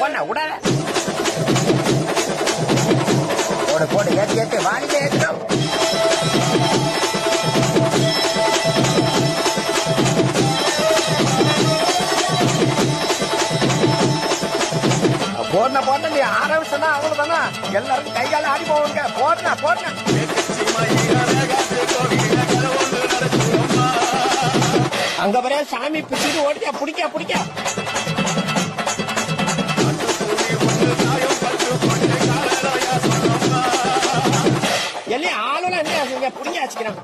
பொண்ண விடாத. போடு போடு, ஏத்து ஏத்து, வாணிக்க ஏத்துடும். போடன போட்ட நீ ஆரம்பிச்சா அவ்வளவுதானா, எல்லாருக்கும் கை கால ஆடி போவாங்க. போடனா போடனா. அங்க வரையா சாமி பிடிச்சிட்டு ஓடிக்கா, பிடிக்க பிடிக்க. எல்லாம் ஆளுநர் என்ன பிடிங்க வச்சுக்கிறேன்.